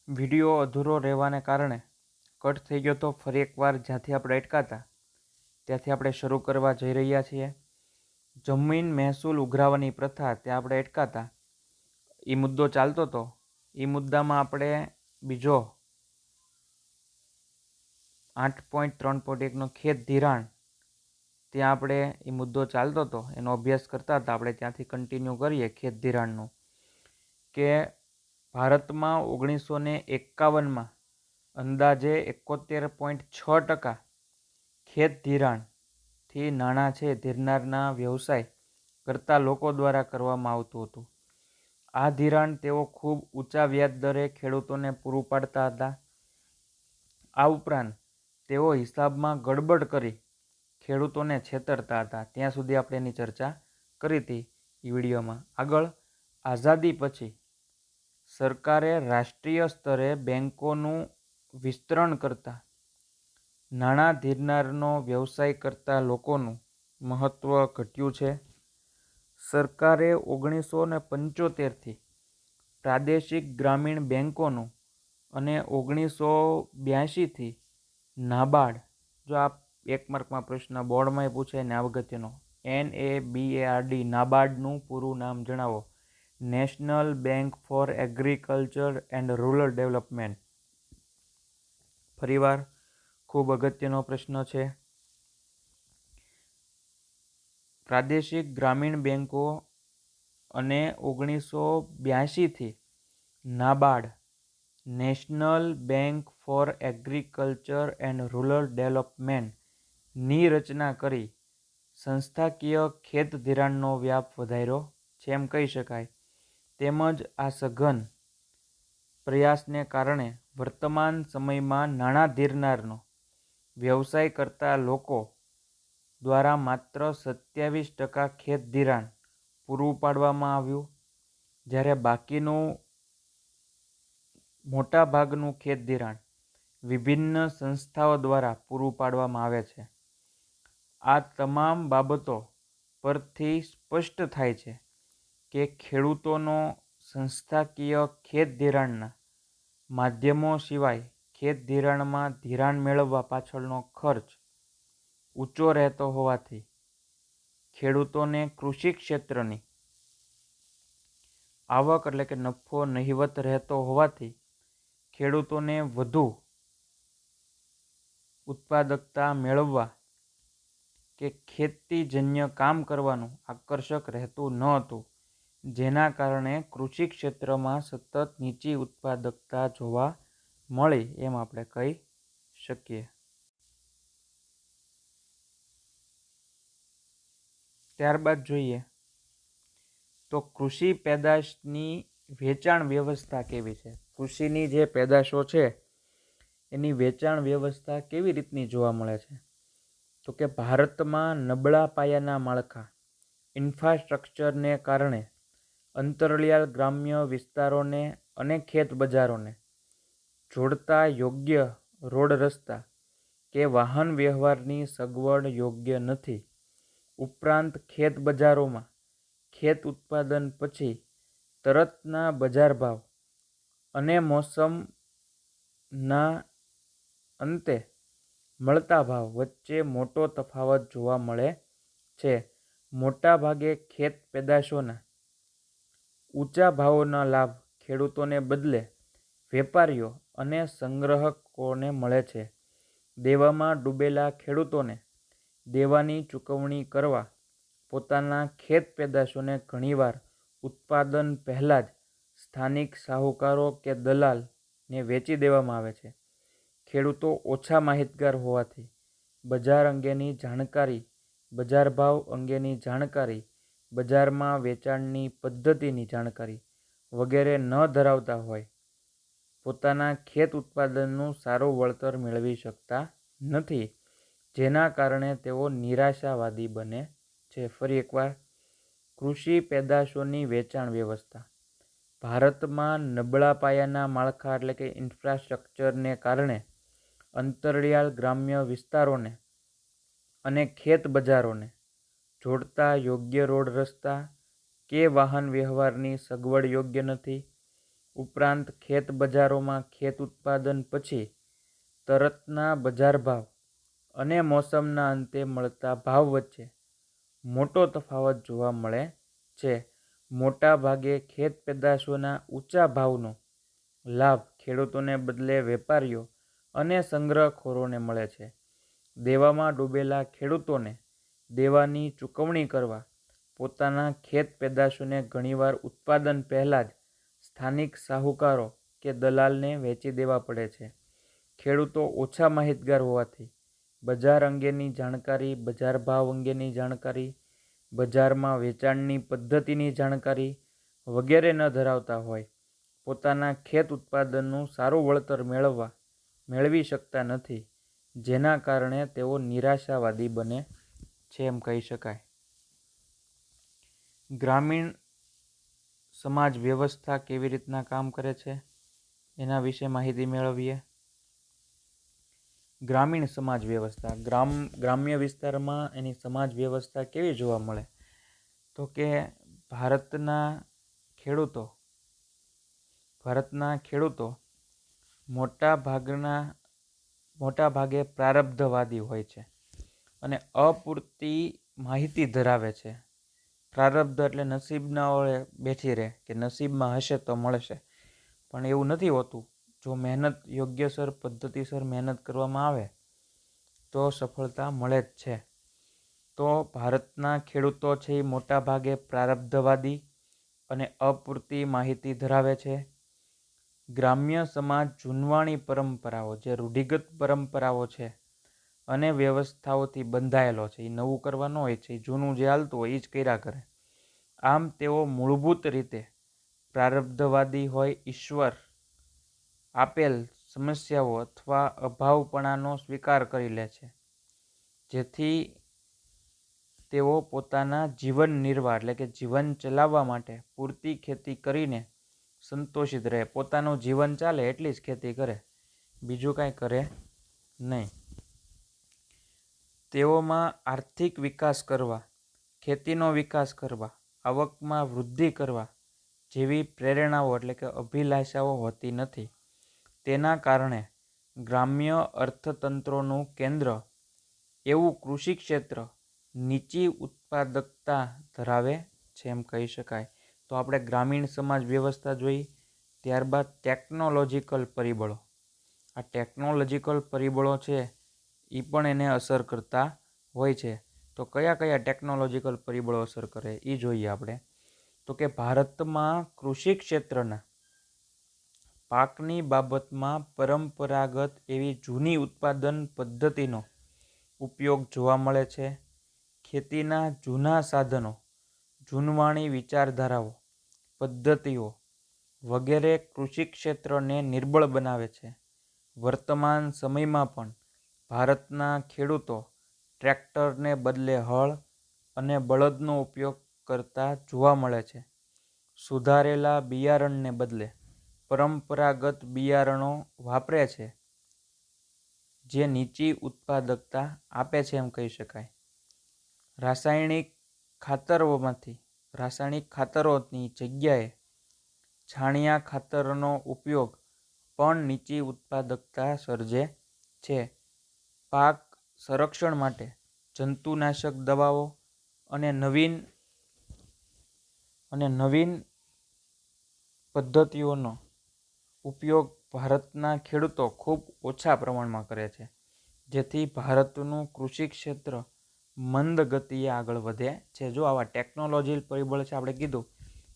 Video અધૂરો રહેવાને કારણે કટ થઈ ગયો તો ફરી એકવાર જ્યાંથી આપણે અટકાતા ત્યાંથી આપણે શરૂ કરવા જઈ રહ્યા છીએ. જમીન મહેસૂલ ઉઘરાવવાની પ્રથા ત્યાં આપણે અટકાતા એ મુદ્દો ચાલતો હતો. એ મુદ્દામાં આપણે બીજો 8.3.1નો ખેત ધિરાણ ત્યાં આપણે એ મુદ્દો ચાલતો હતો એનો અભ્યાસ કરતા હતા. આપણે ત્યાંથી કન્ટિન્યુ કરીએ ખેત ધિરાણનું કે ભારતમાં 1951માં અંદાજે 71.6% ખેત ધિરાણથી નાણાં છે ધીરનારના વ્યવસાય કરતા લોકો દ્વારા કરવામાં આવતું હતું. આ ધિરાણ તેઓ ખૂબ ઊંચા વ્યાજ દરે ખેડૂતોને પૂરું પાડતા હતા. આ ઉપરાંત તેઓ હિસાબમાં ગડબડ કરી ખેડૂતોને છેતરતા હતા. ત્યાં સુધી આપણે એની ચર્ચા કરી હતી એ વિડીયોમાં. આગળ આઝાદી પછી સરકારે રાષ્ટ્રીય સ્તરે બેન્કોનું વિસ્તરણ કરતા નાણાં ધીરનારનો વ્યવસાય કરતા લોકોનું મહત્ત્વ ઘટ્યું છે. સરકારે 1975થી પ્રાદેશિક ગ્રામીણ બેન્કોનું અને 1982થી નાબાર્ડ, જો આ એક માર્કમાં પ્રશ્ન બોર્ડમાંય પૂછે ને આ અગત્યનો, NABARD નાબાર્ડનું પૂરું નામ જણાવો. National bank for agriculture and rural development. ફરીવાર ખૂબ અગત્યનો પ્રશ્ન છે. પ્રાદેશિક ગ્રામીણ બેન્કો અને 1982થી NABARD national bank for agriculture and rural ડેવલપમેન્ટની રચના કરી સંસ્થાકીય ખેત ધિરાણનો વ્યાપ વધાર્યો છે એમ કહી શકાય. તેમજ આ સઘન પ્રયાસને કારણે વર્તમાન સમયમાં નાણાં ધીરનારનો વ્યવસાય કરતા લોકો દ્વારા માત્ર 27% ખેત ધિરાણ પૂરું પાડવામાં આવ્યું, જ્યારે બાકીનું મોટાભાગનું ખેત ધિરાણ વિભિન્ન સંસ્થાઓ દ્વારા પૂરું પાડવામાં આવે છે. આ તમામ બાબતો પરથી સ્પષ્ટ થાય છે કે ખેડૂતોનો સંસ્થાકીય ખેત ધિરાણના માધ્યમો સિવાય ખેત ધિરાણમાં ધિરાણ મેળવવા પાછળનો ખર્ચ ઊંચો રહેતો હોવાથી ખેડૂતોને કૃષિ ક્ષેત્રની આવક એટલે કે નફો નહિવત રહેતો હોવાથી ખેડૂતોને વધુ ઉત્પાદકતા મેળવવા કે ખેતીજન્ય કામ કરવાનું આકર્ષક રહેતું ન હતું, જેના કારણે કૃષિ ક્ષેત્રમાં સતત નીચી ઉત્પાદકતા જોવા મળી એમ આપણે કહી શકીએ. ત્યારબાદ જોઈએ તો કૃષિ પેદાશની વેચાણ વ્યવસ્થા કેવી છે. કૃષિની જે પેદાશો છે એની વેચાણ વ્યવસ્થા કેવી રીતની જોવા મળે છે, તો કે ભારતમાં નબળા પાયાના માળખા ઇન્ફ્રાસ્ટ્રક્ચરને કારણે અંતરિયાળ ગ્રામ્ય વિસ્તારોને અને ખેત બજારોને જોડતા યોગ્ય રોડ રસ્તા કે વાહન વ્યવહારની સગવડ યોગ્ય નથી. ઉપરાંત ખેત બજારોમાં ખેત ઉત્પાદન પછી તરતના બજાર ભાવ અને મોસમના અંતે મળતા ભાવ વચ્ચે મોટો તફાવત જોવા મળે છે. મોટાભાગે ખેત પેદાશોના ઊંચા ભાવોના લાભ ખેડૂતોને બદલે વેપારીઓ અને સંગ્રાહકોને મળે છે. દેવામાં ડૂબેલા ખેડૂતોને દેવાની ચૂકવણી કરવા પોતાના ખેત પેદાશોને ઘણીવાર ઉત્પાદન પહેલાં જ સ્થાનિક શાહુકારો કે દલાલને વેચી દેવામાં આવે છે. ખેડૂતો ઓછા માહિતગાર હોવાથી બજાર અંગેની જાણકારી, બજાર ભાવ અંગેની જાણકારી, બજારમાં વેચાણની પદ્ધતિની જાણકારી વગેરે ન ધરાવતા હોય પોતાના ખેત ઉત્પાદનનું સારું વળતર મેળવી શકતા નથી, જેના કારણે તેઓ નિરાશાવાદી બને છે. ફરી એકવાર, કૃષિ પેદાશોની વેચાણ વ્યવસ્થા ભારતમાં નબળા પાયાના માળખા એટલે કે ઇન્ફ્રાસ્ટ્રક્ચરને કારણે અંતરિયાળ ગ્રામ્ય વિસ્તારોને અને ખેત બજારોને જોડતા યોગ્ય રોડ રસ્તા કે વાહન વ્યવહારની સગવડ યોગ્ય નથી. ઉપરાંત ખેત બજારોમાં ખેત ઉત્પાદન પછી તરતના બજાર ભાવ અને મોસમના અંતે મળતા ભાવ વચ્ચે મોટો તફાવત જોવા મળે છે. મોટા ભાગે ખેત પેદાશોના ઊંચા ભાવનો લાભ ખેડૂતોને બદલે વેપારીઓ અને સંગ્રહખોરોને મળે છે. દેવામાં ડૂબેલા ખેડૂતોને દેવાની ચૂકવણી કરવા પોતાના ખેત પેદાશોને ઘણીવાર ઉત્પાદન પહેલાં જ સ્થાનિક શાહુકારો કે દલાલને વેચી દેવા પડે છે. ખેડૂતો ઓછા માહિતગાર હોવાથી બજાર અંગેની જાણકારી, બજાર ભાવ અંગેની જાણકારી, બજારમાં વેચાણની પદ્ધતિની જાણકારી વગેરે ન ધરાવતા હોય પોતાના ખેત ઉત્પાદનનું સારું વળતર મેળવી શકતા નથી, જેના કારણે તેઓ નિરાશાવાદી બને છે એમ કહી શકાય. ગ્રામીણ સમાજ વ્યવસ્થા કેવી રીતના કામ કરે છે એના વિશે માહિતી મેળવીએ. ગ્રામીણ સમાજ વ્યવસ્થા, ગ્રામ્ય વિસ્તારમાં એની સમાજ વ્યવસ્થા કેવી જોવા મળે? તો કે ભારતના ખેડૂતો મોટા ભાગે પ્રારબ્ધવાદી હોય છે અને અપૂરતી માહિતી ધરાવે છે. પ્રારબ્ધ એટલે નસીબના ઓળે બેઠી રહે કે નસીબમાં હશે તો મળશે, પણ એવું નથી હોતું. જો મહેનત યોગ્યસર પદ્ધતિસર મહેનત કરવામાં આવે તો સફળતા મળે જ છે. તો ભારતના ખેડૂતો છે એ મોટા ભાગે પ્રારબ્ધવાદી અને અપૂરતી માહિતી ધરાવે છે. ગ્રામ્ય સમાજ જૂનવાણી પરંપરાઓ, જે રૂઢિગત પરંપરાઓ છે અને વ્યવસ્થાઓથી બંધાયેલો છે. એ નવું કરવા ન હોય છે, એ જૂનું જે હાલતું હોય એ જ કર્યા કરે. આમ તેઓ મૂળભૂત રીતે પ્રારબ્ધવાદી હોય. ઈશ્વર આપેલ સમસ્યાઓ અથવા અભાવપણાનો સ્વીકાર કરી લે છે, જેથી તેઓ પોતાના જીવન નિર્વાહ એટલે કે જીવન ચલાવવા માટે પૂરતી ખેતી કરીને સંતોષિત રહે. પોતાનું જીવન ચાલે એટલી જ ખેતી કરે, બીજું કાંઈ કરે નહીં. તેઓમાં આર્થિક વિકાસ કરવા, ખેતીનો વિકાસ કરવા, આવકમાં વૃદ્ધિ કરવા જેવી પ્રેરણાઓ એટલે કે અભિલાષાઓ હોતી નથી. તેના કારણે ગ્રામ્ય અર્થતંત્રોનું કેન્દ્ર એવું કૃષિ ક્ષેત્ર નીચી ઉત્પાદકતા ધરાવે છે એમ કહી શકાય. તો આપણે ગ્રામીણ સમાજ વ્યવસ્થા જોઈ. ત્યારબાદ ટેકનોલોજીકલ પરિબળો. આ ટેકનોલોજીકલ પરિબળો છે એ પણ એને અસર કરતા હોય છે. તો કયા કયા ટેકનોલોજીકલ પરિબળો અસર કરે એ જોઈએ આપણે. તો કે ભારતમાં કૃષિ ક્ષેત્રના પાકની બાબતમાં પરંપરાગત એવી જૂની ઉત્પાદન પદ્ધતિનો ઉપયોગ જોવા મળે છે. ખેતીના જૂના સાધનો, જૂનવાણી વિચારધારાઓ, પદ્ધતિઓ વગેરે કૃષિ ક્ષેત્રને નિર્બળ બનાવે છે. વર્તમાન સમયમાં પણ ભારતના ખેડૂતો ટ્રેક્ટરને બદલે હળ અને બળદનો ઉપયોગ કરતા જોવા મળે છે. સુધારેલા બિયારણને બદલે પરંપરાગત બિયારણો વાપરે છે, જે નીચી ઉત્પાદકતા આપે છે એમ કહી શકાય. રાસાયણિક ખાતરોની જગ્યાએ છાણિયા ખાતરનો ઉપયોગ પણ નીચી ઉત્પાદકતા સર્જે છે. પાક સંરક્ષણ માટે જંતુનાશક દવાઓ અને નવીન પદ્ધતિઓનો ઉપયોગ ભારતના ખેડૂતો ખૂબ ઓછા પ્રમાણમાં કરે છે, જેથી ભારતનું કૃષિ ક્ષેત્ર મંદ ગતિએ આગળ વધે છે. જો આવા ટેકનોલોજી પરિબળ છે, આપણે કીધું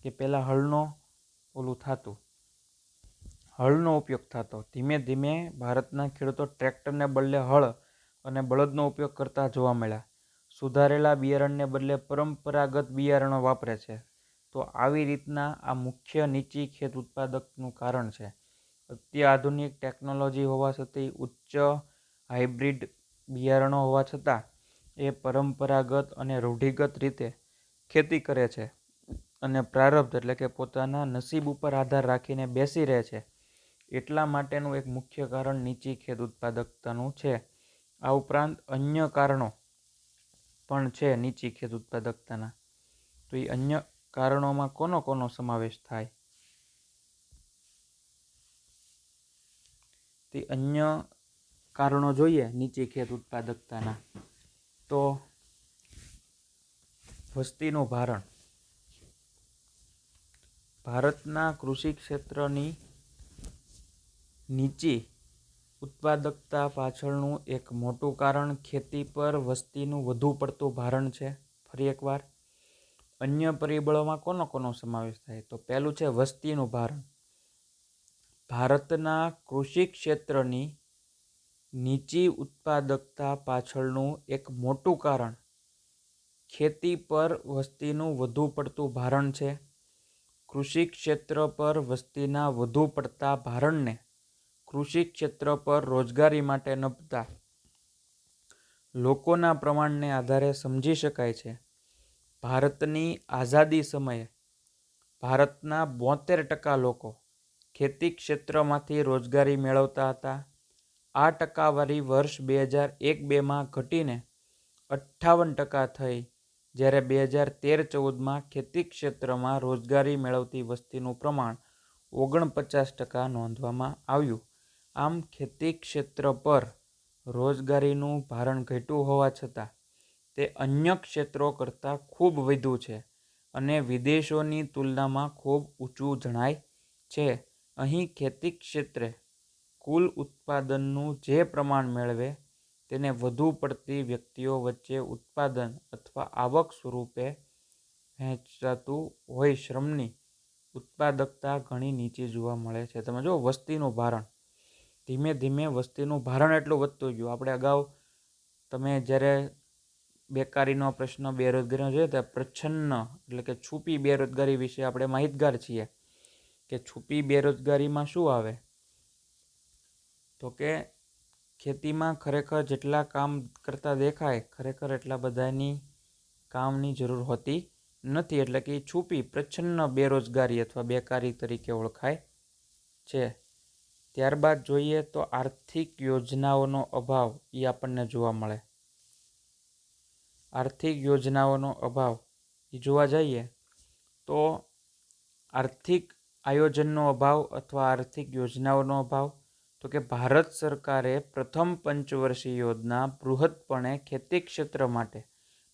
કે પહેલાં હળનો ઉપયોગ થતો, ધીમે ધીમે ભારતના ખેડૂતો ટ્રેક્ટરને બદલે હળ અને બળદનો ઉપયોગ કરતા જોવા મળ્યા. સુધારેલા બિયારણને બદલે પરંપરાગત બિયારણો વાપરે છે. તો આવી રીતના આ મુખ્ય નીચી ખેત ઉત્પાદકનું કારણ છે. અત્યાધુનિક ટેકનોલોજી હોવા છતાં, ઉચ્ચ હાઇબ્રિડ બિયારણો હોવા છતાં એ પરંપરાગત અને રૂઢિગત રીતે ખેતી કરે છે અને પ્રારબ્ધ એટલે કે પોતાના નસીબ ઉપર આધાર રાખીને બેસી રહે છે. એટલા માટેનું એક મુખ્ય કારણ નીચી ખેત ઉત્પાદકતાનું છે. આ ઉપરાંત અન્ય કારણો પણ છે નીચી ખેત ઉત્પાદકતાના. તો એ અન્ય કારણોમાં કોનો સમાવેશ થાય? તે અન્ય કારણો જોઈએ નીચી ખેત ઉત્પાદકતાના, તો વસ્તીનું ભારણ. ભારતના કૃષિ ક્ષેત્રની નીચી ઉત્પાદકતા પાછળનું એક મોટું કારણ ખેતી પર વસ્તીનું વધુ પડતું ભારણ છે. ફરી એકવાર, અન્ય પરિબળોમાં કોનો સમાવેશ થાય? તો પહેલું છે વસ્તીનું ભારણ. ભારતના કૃષિ ક્ષેત્રની નીચી ઉત્પાદકતા પાછળનું એક મોટું કારણ ખેતી પર વસ્તીનું વધુ પડતું ભારણ છે. કૃષિ ક્ષેત્ર પર વસ્તીના વધુ પડતા ભારણને કૃષિ ક્ષેત્ર પર રોજગારી માટે નભતા લોકોના પ્રમાણને આધારે સમજી શકાય છે. ભારતની આઝાદી સમયે ભારતના 72% લોકો ખેતી ક્ષેત્રમાંથી રોજગારી મેળવતા હતા. આ ટકાવારી વર્ષ 2001-2માં ઘટીને 58% થઈ, જ્યારે 2013-14માં ખેતી ક્ષેત્રમાં રોજગારી મેળવતી વસ્તીનું પ્રમાણ 49% નોંધવામાં આવ્યું. આમ ખેતી ક્ષેત્ર પર રોજગારીનું ભારણ ઘટ્યું હોવા છતાં તે અન્ય ક્ષેત્રો કરતાં ખૂબ વધુ છે અને વિદેશોની તુલનામાં ખૂબ ઊંચું જણાય છે. અહીં ખેતી ક્ષેત્રે કુલ ઉત્પાદનનું જે પ્રમાણ મેળવે તેને વધુ પડતી વ્યક્તિઓ વચ્ચે ઉત્પાદન અથવા આવક સ્વરૂપે વહેંચાતું હોય. શ્રમની ઉત્પાદકતા ઘણી નીચી જોવા મળે છે. તમે જો વસ્તીનું ભારણ, ધીમે ધીમે વસ્તીનું ભારણ એટલું વધતું ગયું. આપણે અગાઉ તમે જ્યારે બેકારીનો પ્રશ્ન, બેરોજગારીનો જોઈએ તો પ્રચ્છન્ન એટલે કે છુપી બેરોજગારી વિશે આપણે માહિતગાર છીએ કે છુપી બેરોજગારીમાં શું આવે, તો કે ખેતીમાં ખરેખર જેટલા કામ કરતા દેખાય ખરેખર એટલા બધાની કામની જરૂર હોતી નથી, એટલે કે છુપી પ્રચ્છન્ન બેરોજગારી અથવા બેકારી તરીકે ઓળખાય છે. ત્યારબાદ જોઈએ તો આર્થિક યોજનાઓનો અભાવ એ આપણને જોવા મળે. આર્થિક યોજનાઓનો અભાવ એ જોવા જઈએ તો આર્થિક આયોજનનો અભાવ અથવા આર્થિક યોજનાઓનો અભાવ, તો કે ભારત સરકારે પ્રથમ પંચવર્ષીય યોજના બૃહદપણે ખેતી ક્ષેત્ર માટે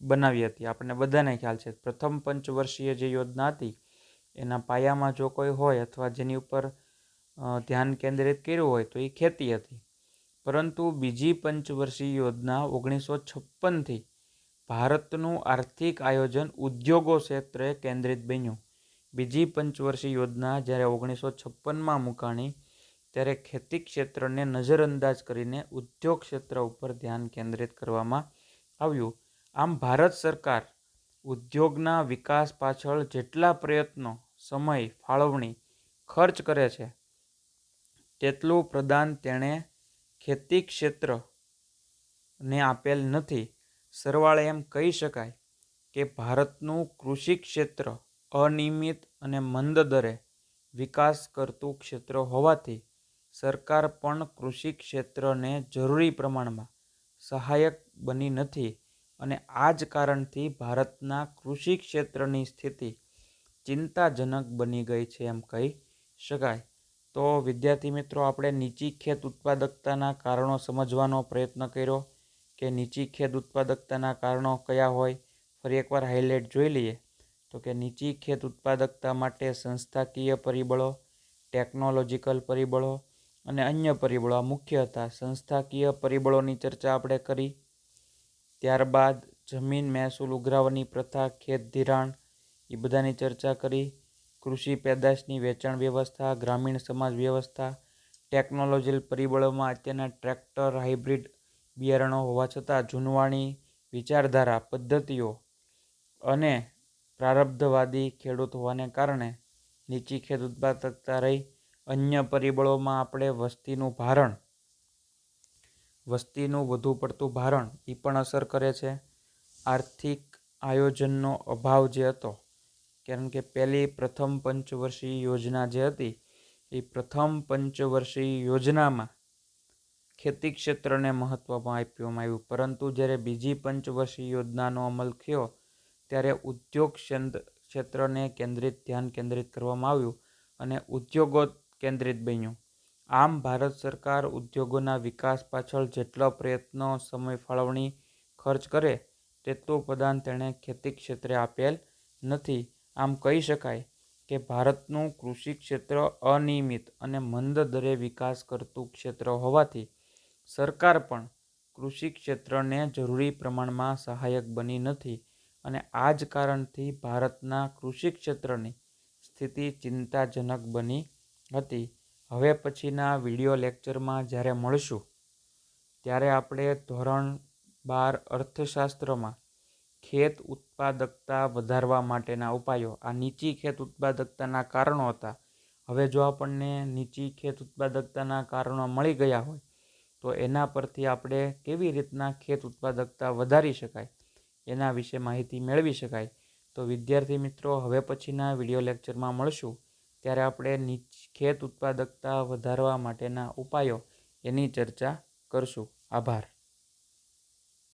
બનાવી હતી. આપણને બધાને ખ્યાલ છે પ્રથમ પંચવર્ષીય જે યોજના હતી એના પાયામાં જો કોઈ હોય અથવા જેની ઉપર ધ્યાન કેન્દ્રિત કર્યું હોય તો એ ખેતી હતી. પરંતુ બીજી પંચવર્ષીય યોજના 1956થી ભારતનું આર્થિક આયોજન ઉદ્યોગો ક્ષેત્રે કેન્દ્રિત બન્યું. બીજી પંચવર્ષીય યોજના જ્યારે 1956માં મુકાણી ત્યારે ખેતી ક્ષેત્રને નજરઅંદાજ કરીને ઉદ્યોગ ક્ષેત્ર ઉપર ધ્યાન કેન્દ્રિત કરવામાં આવ્યું. આમ ભારત સરકાર ઉદ્યોગના વિકાસ પાછળ જેટલા પ્રયત્નો, સમય, ફાળવણી, ખર્ચ કરે છે તેટલું પ્રદાન તેણે ખેતી ક્ષેત્રને આપેલ નથી. સરવાળે એમ કહી શકાય કે ભારતનું કૃષિ ક્ષેત્ર અનિયમિત અને મંદ દરે વિકાસ કરતું ક્ષેત્ર હોવાથી સરકાર પણ કૃષિ ક્ષેત્રને જરૂરી પ્રમાણમાં સહાયક બની નથી અને આ જ કારણથી ભારતના કૃષિ ક્ષેત્રની સ્થિતિ ચિંતાજનક બની ગઈ છે એમ કહી શકાય. તો વિદ્યાર્થી મિત્રો, આપણે નીચી ખેત ઉત્પાદકતાના કારણો સમજવાનો પ્રયત્ન કર્યો કે નીચી ખેત ઉત્પાદકતાના કારણો કયા હોય. ફરી એકવાર હાઇલાઇટ જોઈ લઈએ તો કે નીચી ખેત ઉત્પાદકતા માટે સંસ્થાકીય પરિબળો, ટેકનોલોજીકલ પરિબળો અને અન્ય પરિબળો આ મુખ્ય હતા. સંસ્થાકીય પરિબળોની ચર્ચા આપણે કરી. ત્યારબાદ જમીન મહેસૂલ ઉઘરાવવાની પ્રથા, ખેત ધિરાણ એ બધાની ચર્ચા કરી. કૃષિ પેદાશની વેચાણ વ્યવસ્થા, ગ્રામીણ સમાજ વ્યવસ્થા, ટેકનોલોજીકલ પરિબળોમાં અત્યારના ટ્રેક્ટર, હાઇબ્રિડ બિયારણો હોવા છતાં જૂનવાણી વિચારધારા, પદ્ધતિઓ અને પ્રારબ્ધવાદી ખેડૂત હોવાને કારણે નીચી ખેત ઉત્પાદકતા રહી. અન્ય પરિબળોમાં આપણે વસ્તીનું ભારણ, વસ્તીનું વધુ પડતું ભારણ એ પણ અસર કરે છે. આર્થિક આયોજનનો અભાવ જે હતો, કારણ કે પહેલી પ્રથમ પંચવર્ષીય યોજના જે હતી એ પ્રથમ પંચવર્ષીય યોજનામાં ખેતી ક્ષેત્રને મહત્વ આપવામાં આવ્યું, પરંતુ જ્યારે બીજી પંચવર્ષીય યોજનાનો અમલ થયો ત્યારે ઉદ્યોગ ક્ષેત્રને ધ્યાન કેન્દ્રિત કરવામાં આવ્યું અને ઉદ્યોગો કેન્દ્રિત બન્યું. આમ ભારત સરકાર ઉદ્યોગોના વિકાસ પાછળ જેટલો પ્રયત્નો, સમય, ફાળવણી ખર્ચ કરે તેટલું પ્રદાન તેણે ખેતી ક્ષેત્રે આપેલ નથી. આમ કહી શકાય કે ભારતનું કૃષિ ક્ષેત્ર અનિયમિત અને મંદ દરે વિકાસ કરતું ક્ષેત્ર હોવાથી સરકાર પણ કૃષિ ક્ષેત્રને જરૂરી પ્રમાણમાં સહાયક બની નથી અને આ જ કારણથી ભારતના કૃષિ ક્ષેત્રની સ્થિતિ ચિંતાજનક બની હતી. હવે પછીના વિડીયો લેક્ચરમાં જ્યારે મળશું ત્યારે આપણે ધોરણ 12 અર્થશાસ્ત્રમાં ખેત ઉત્પાદકતા વધારવા માટેના ઉપાયો, આ નીચી ખેત ઉત્પાદકતાના કારણો હતા. હવે જો આપણને નીચી ખેત ઉત્પાદકતાના કારણો મળી ગયા હોય તો એના પરથી આપણે કેવી રીતના ખેત ઉત્પાદકતા વધારી શકાય એના વિશે માહિતી મેળવી શકાય. તો વિદ્યાર્થી મિત્રો, હવે પછીના વિડીયો લેક્ચરમાં મળશું ત્યારે આપણે ખેત ઉત્પાદકતા વધારવા માટેના ઉપાયો એની ચર્ચા કરશું. આભાર.